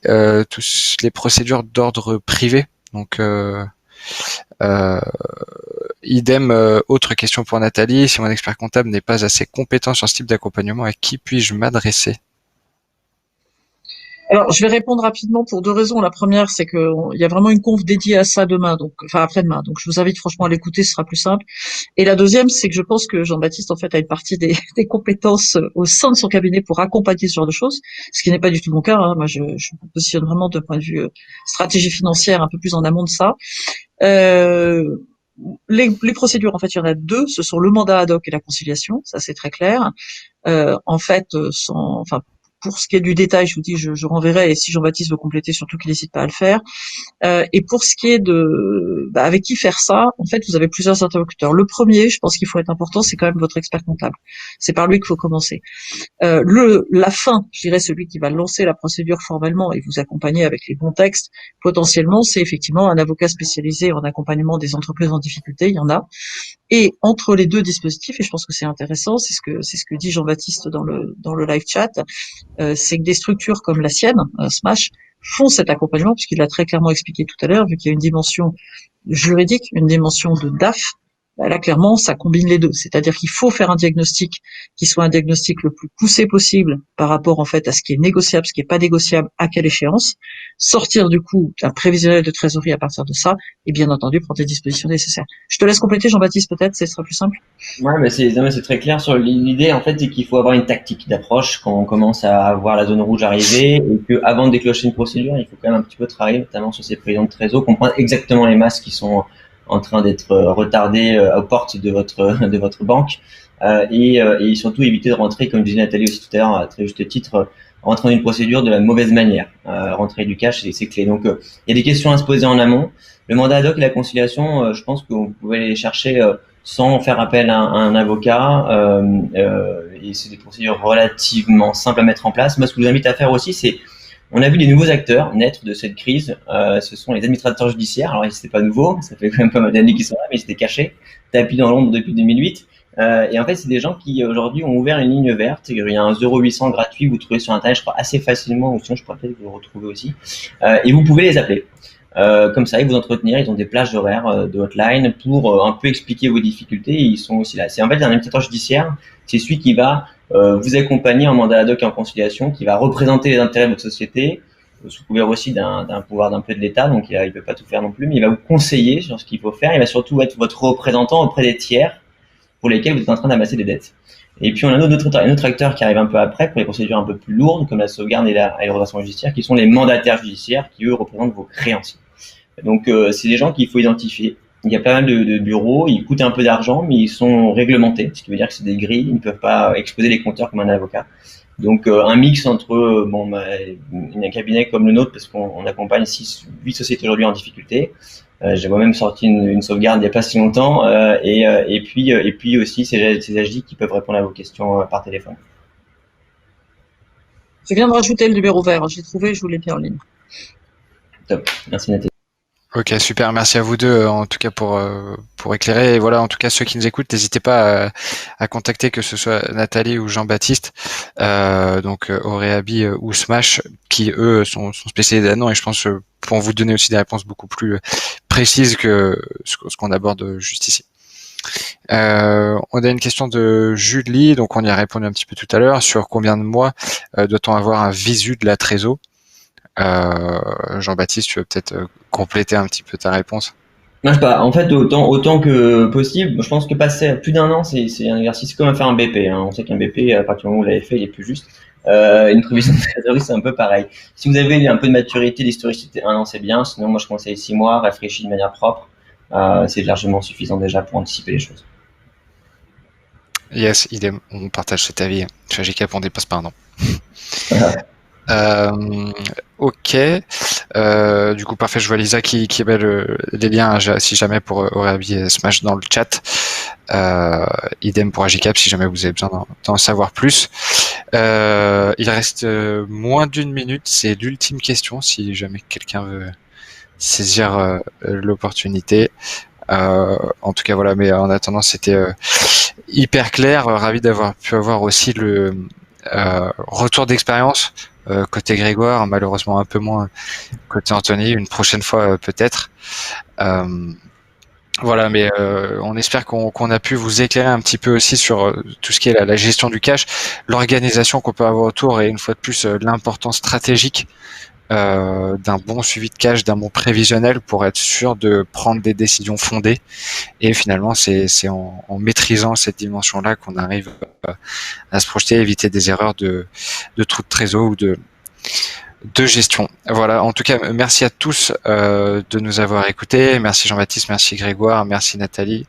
Tous les procédures d'ordre privé. Donc idem. Autre question pour Nathalie. Si mon expert comptable n'est pas assez compétent sur ce type d'accompagnement, à qui puis-je m'adresser? Alors, je vais répondre rapidement pour deux raisons. La première, c'est que il y a vraiment une conf dédiée à ça demain, donc, enfin après-demain. Donc, je vous invite franchement à l'écouter, ce sera plus simple. Et la deuxième, c'est que je pense que Jean-Baptiste, en fait, a une partie des, des compétences au sein de son cabinet pour accompagner ce genre de choses, ce qui n'est pas du tout mon cas, hein. Moi, je me positionne vraiment d'un point de vue stratégie financière, un peu plus en amont de ça. Euh, les procédures, en fait, il y en a deux. Ce sont le mandat ad hoc et la conciliation. Ça, c'est très clair. En fait, enfin, pour ce qui est du détail, je vous dis, je renverrai, et si Jean-Baptiste veut compléter, surtout qu'il n'hésite pas à le faire. Et pour ce qui est de avec qui faire ça, en fait, vous avez plusieurs interlocuteurs. Le premier, je pense qu'il faut être important, c'est quand même votre expert comptable. C'est par lui qu'il faut commencer. La fin, je dirais celui qui va lancer la procédure formellement et vous accompagner avec les bons textes, potentiellement, c'est effectivement un avocat spécialisé en accompagnement des entreprises en difficulté, il y en a. Et entre les deux dispositifs, et je pense que c'est intéressant, c'est ce que dit Jean-Baptiste dans le live chat, c'est que des structures comme la sienne, Smash, font cet accompagnement, puisqu'il l'a très clairement expliqué tout à l'heure, vu qu'il y a une dimension juridique, une dimension de DAF. Là, clairement, ça combine les deux. C'est-à-dire qu'il faut faire un diagnostic qui soit un diagnostic le plus poussé possible par rapport, en fait, à ce qui est négociable, ce qui est pas négociable, à quelle échéance. Sortir, du coup, un prévisionnel de trésorerie à partir de ça, et bien entendu, prendre les dispositions nécessaires. Je te laisse compléter, Jean-Baptiste, peut-être, ce sera plus simple. Ouais, mais c'est très clair sur l'idée, en fait, c'est qu'il faut avoir une tactique d'approche quand on commence à voir la zone rouge arriver et que avant de déclencher une procédure, il faut quand même un petit peu travailler, notamment sur ces prévisions de trésor, comprendre exactement les masses qui sont en train d'être retardées aux portes de votre banque, et surtout éviter de rentrer, comme disait Nathalie aussi tout à l'heure, à très juste titre, rentrer dans une procédure de la mauvaise manière. Rentrer du cash, c'est clé. Donc, il y a des questions à se poser en amont. Le mandat ad hoc et la conciliation, je pense que vous pouvez les chercher sans faire appel à un avocat, et c'est des procédures relativement simples à mettre en place. Moi, ce que je vous invite à faire aussi, c'est, on a vu des nouveaux acteurs naître de cette crise, ce sont les administrateurs judiciaires. Alors, c'était pas nouveau, ça fait quand même pas mal d'années qu'ils sont là, mais ils étaient cachés, tapis dans l'ombre depuis 2008. Et en fait, c'est des gens qui aujourd'hui ont ouvert une ligne verte. Il y a un 0800 gratuit, vous trouvez sur Internet, je crois, assez facilement, ou sinon je pourrais peut-être vous le retrouver aussi. Et vous pouvez les appeler. Comme ça, ils vous entretenir, ils ont des plages horaires de hotline pour un peu expliquer vos difficultés. Et ils sont aussi là. C'est en fait un administrateur judiciaire, c'est celui qui va vous accompagner en mandat ad hoc et en conciliation, qui va représenter les intérêts de votre société, sous couvert aussi d'un pouvoir d'un peu de l'État, donc il peut pas tout faire non plus, mais il va vous conseiller sur ce qu'il faut faire. Il va surtout être votre représentant auprès des tiers pour lesquels vous êtes en train d'amasser des dettes. Et puis on a un autre acteur qui arrive un peu après pour les procédures un peu plus lourdes, comme la sauvegarde et le redressement judiciaire, qui sont les mandataires judiciaires, qui eux représentent vos créanciers. Donc c'est des gens qu'il faut identifier. Il y a pas mal de bureaux, ils coûtent un peu d'argent, mais ils sont réglementés, ce qui veut dire que c'est des grilles, ils ne peuvent pas exposer les compteurs comme un avocat. Donc un mix entre un cabinet comme le nôtre, parce qu'on accompagne 8 sociétés aujourd'hui en difficulté. J'ai moi-même sorti une sauvegarde il n'y a pas si longtemps, et puis aussi ces AJ qui peuvent répondre à vos questions par téléphone. Je viens de rajouter le numéro vert. Je l'ai trouvé, je vous l'ai mis en ligne. Top, merci Nathalie. Ok, super, merci à vous deux en tout cas pour éclairer. Et voilà, en tout cas ceux qui nous écoutent, n'hésitez pas à contacter que ce soit Nathalie ou Jean-Baptiste, donc Auréabi ou Smash, qui eux sont spécialisés là-dedans, et je pense pour vous donner aussi des réponses beaucoup plus précises que ce qu'on aborde juste ici. On a une question de Julie, donc on y a répondu un petit peu tout à l'heure, sur combien de mois doit-on avoir un visu de la trésor. Jean-Baptiste, tu veux peut-être compléter un petit peu ta réponse? Non, je sais pas. En fait, autant que possible, je pense que passer plus d'un an, c'est un exercice comme à faire un BP. Hein. On sait qu'un BP, à partir du moment où vous l'avez fait, il est plus juste. Une prévision de trésorerie, c'est un peu pareil. Si vous avez un peu de maturité, d'historicité, un an, c'est bien. Sinon, moi, je conseille 6 mois, réfléchi de manière propre. C'est largement suffisant déjà pour anticiper les choses. Yes, idem. On partage cet avis. Chez GCAP, on dépasse pas un an. Ok. Du coup, parfait. Je vois Lisa qui met les liens, si jamais, pour Auréabi et Smash dans le chat. Idem pour AGCAP si jamais vous avez besoin d'en savoir plus. Il reste moins d'une minute. C'est l'ultime question si jamais quelqu'un veut saisir l'opportunité. En tout cas, voilà. Mais en attendant, c'était hyper clair. Ravi d'avoir pu avoir aussi le retour d'expérience côté Grégoire, malheureusement un peu moins côté Anthony, une prochaine fois peut-être. Voilà, mais on espère qu'on a pu vous éclairer un petit peu aussi sur tout ce qui est la gestion du cash, l'organisation qu'on peut avoir autour et une fois de plus l'importance stratégique d'un bon suivi de cash, d'un bon prévisionnel pour être sûr de prendre des décisions fondées. Et finalement, c'est en maîtrisant cette dimension-là qu'on arrive à se projeter, éviter des erreurs de trous de trésor ou de gestion. Voilà, en tout cas, merci à tous de nous avoir écoutés. Merci Jean-Baptiste, merci Grégoire, merci Nathalie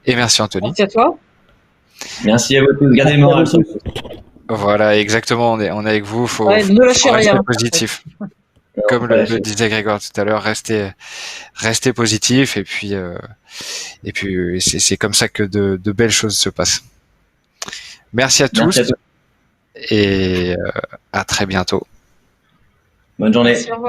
et merci Anthony. Merci à toi. Merci à vous tous. Gardez le moral. Voilà, exactement, on est avec vous. Faut Ne lâchez rester rien. positif. Comme le disait Grégoire tout à l'heure, restez positif et puis c'est comme ça que de belles choses se passent. Merci à tous et à très bientôt. Bonne journée. Merci, au revoir.